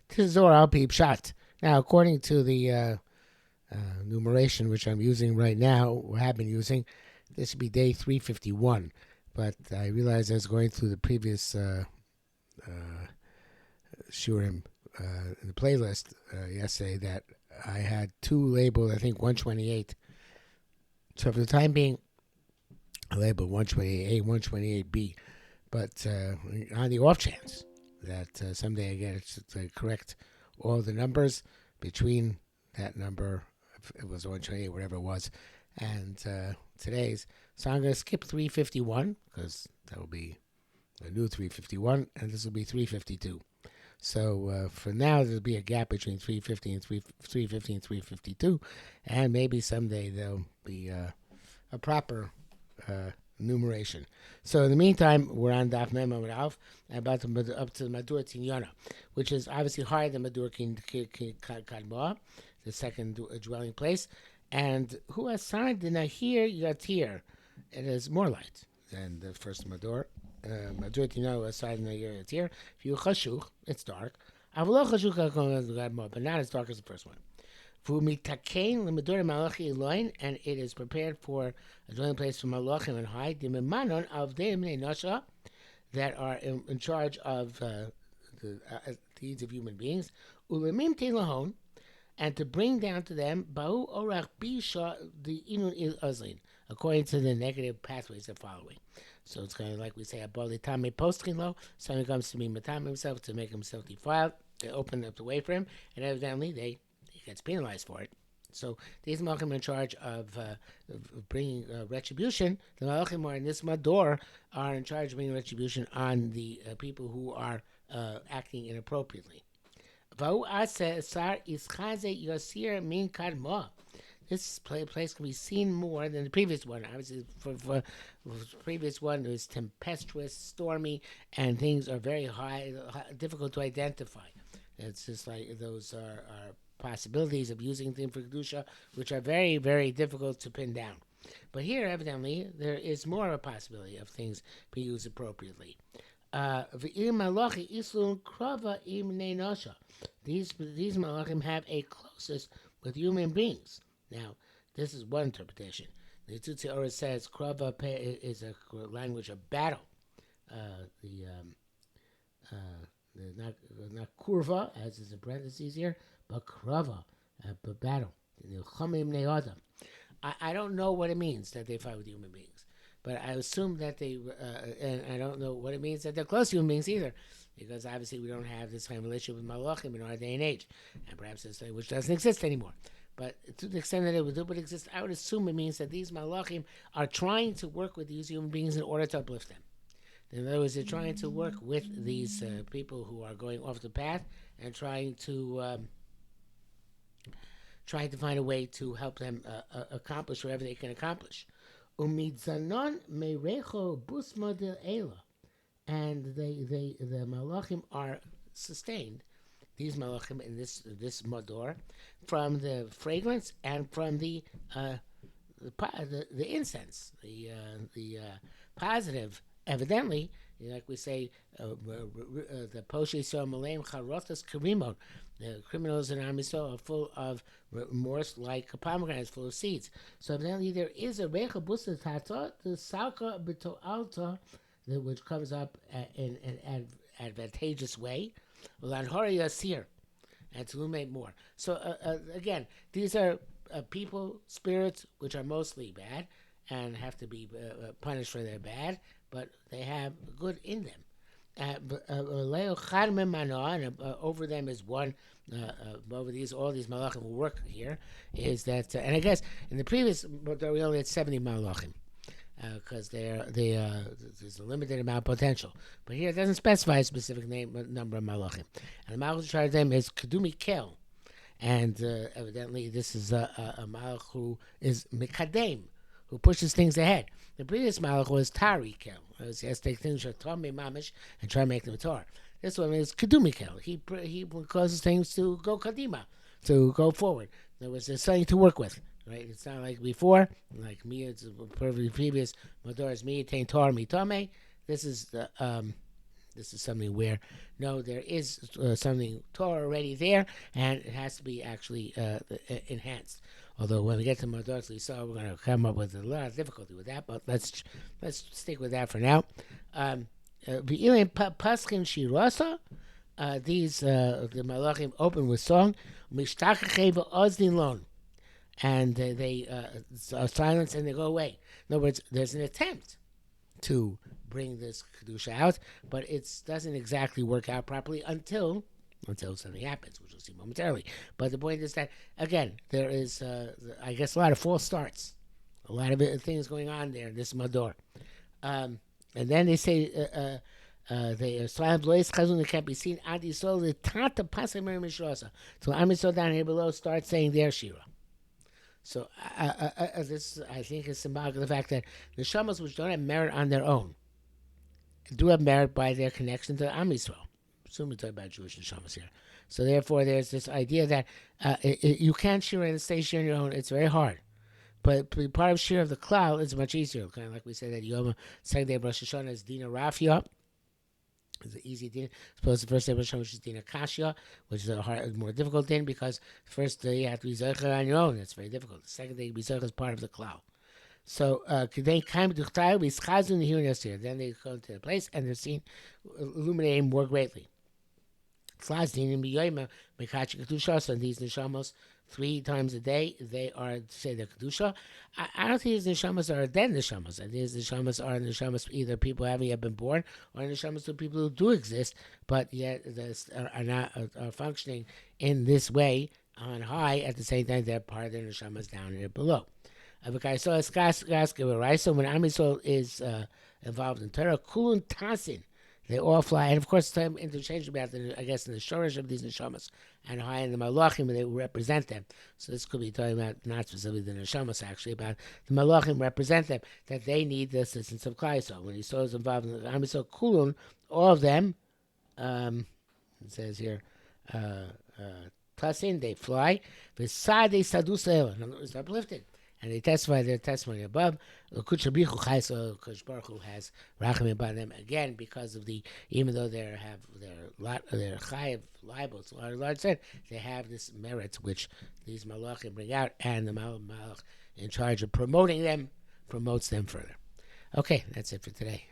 This is Zohar al Pshat. Now, according to the numeration which I'm using right now, or have been using, this would be day 351. But I realized I was going through the previous uh, shurim in the playlist yesterday that I had two labeled, I think 128. So for the time being, I labeled 128A, 128B. But on the off chance that someday I get it to correct all the numbers between that number, if it was 128, whatever it was, and today's. So I'm going to skip 351 because that will be a new 351, and this will be 352. So for now, there'll be a gap between 350 and 350 and 352, and maybe someday there'll be a proper numeration. So in the meantime, we're on Daf Mem Amud Alf, about up to the Mador Tinyana, which is obviously higher than Mador Kadma, the second dwelling place. And who assigned the Nahir Yatir? It is more light than the first Mador. Mador Tinyana assigned the Nahir Yatir. If you chashuch, it's dark. Avlo chashuch but not as dark as the first one. And it is prepared for a dwelling place for malachim and high dimimanon of nasha that are in charge of the deeds of human beings. Ulemim telahon, and to bring down to them bahu orach bisha the inun azlin, according to the negative pathways they're following. So it's kind of like we say aboli tame postkinlo. Someone comes to me matam himself to make himself defiled. They open up the way for him, and evidently he gets penalized for it. So these malachim are in charge of bringing retribution. The malachim are in this mador are in charge of bringing retribution on the people who are acting inappropriately. This place can be seen more than the previous one. Obviously, for the previous one, it was tempestuous, stormy, and things are very high, difficult to identify. It's just like those are possibilities of using things for Kedusha, which are very, very difficult to pin down. But here, evidently, there is more of a possibility of things being used appropriately. These malachim have a closeness with human beings. Now, this is one interpretation. The Tutsi Ora says krava is a language of battle. Not kurva, as is in parentheses here, but krava, but battle. I don't know what it means that they fight with human beings, but I assume that they, and I don't know what it means that they're close to human beings either, because obviously we don't have this kind of relationship with malachim in our day and age, and perhaps it's which doesn't exist anymore. But to the extent that it would exist, I would assume it means that these malachim are trying to work with these human beings in order to uplift them. In other words, they're trying to work with these people who are going off the path and trying to find a way to help them accomplish whatever they can accomplish. Umidzanon merecho busma de ela, and the malachim are sustained. These malachim in this mador from the fragrance and from the incense, the positive. Evidently, like we say, the Poshe Yisrael Malem Charotas Karimot, the criminals in Am Yisrael are full of remorse like pomegranates full of seeds. So evidently there is a Recha Busa Tata, the Salka Bito Alta, which comes up in an advantageous way. Lanhori Yasir, and to illuminate more. So again, these are people, spirits, which are mostly bad and have to be punished for their bad, but they have good in them. Over them is one. Over all these malachim who work here is that, and I guess in the previous, we only had 70 malachim because there's a limited amount of potential. But here it doesn't specify a specific number of malachim. And the malach in charge of them is Kedumi Kel, and evidently this is a malach who is mikadem, who pushes things ahead. The previous malach was Tarikel. He has to take things that Torah mamish and try to make them Torah. This one is Kedumikel. He causes things to go kadima, to go forward. There was something to work with, right? It's not like before, like me. It's perfectly previous. Mador is me, tain Torah, me tame. This is the This is something where, no, there is something Torah already there, and it has to be actually enhanced. Although when we get to Mador, so we're going to come up with a lot of difficulty with that, but let's stick with that for now. Paschim Shirasa, the Malachim open with song, Mishtachacheva Ozdin Lon, and they are silent and they go away. In other words, there's an attempt to bring this kedusha out, but it doesn't exactly work out properly until something happens, which we'll see momentarily. But the point is that, again, there is, I guess, a lot of false starts, a lot of things going on there in this Mador. And then they say they can't be seen. Adi Sol the Tata Pasamer Mishrosa. So Am Yisrael down here below start saying their shira. So this, I think, is symbolic of the fact that the neshamas which don't have merit on their own do have merit by their connection to Am Yisrael. Assume we're talking about Jewish neshamas here. So therefore, there's this idea that you can't shira and stay shira on your own. It's very hard. But to be part of shira of the cloud is much easier. Kind of like we said that Yom second day of Rosh Hashanah is Dina Rafia. It's an easy din. Suppose the first day of Rosh Hashanah, which is Dina Kashya, which is a more difficult din because the first day you have to be Zohar on your own. That's very difficult. The second day you be Zohar as part of the cloud. So they came to the here and yesterday. Then they go to the place and they're seen illuminating more greatly. So these neshamos 3 times a day they are say the kedusha. I don't think these neshamas are dead neshamas. I think these neshamas are neshamas either people having yet been born or neshamas to people who do exist, but yet are not functioning in this way on high. At the same time, they're part of the neshamas down here below. So when Am Yisrael is involved in Torah, kulun tasin. They all fly, and of course, time interchangeably. I guess in the shorish of these neshamas and high in the malachim, they represent them. So this could be talking about not specifically the neshamas, actually, about the malachim represent them, that they need the assistance of Klal Yisrael. When Yisrael is involved in the Am Yisrael kulun, all of them, it says here, tasin, they fly. V'sad they sadus it's uplifted. And they testify their testimony above. Kodesh Baruch Hu has rachamim upon them again because of even though they're chayiv libels, Lord said they have this merit which these malachim bring out, and the malach in charge of promoting them promotes them further. Okay, that's it for today.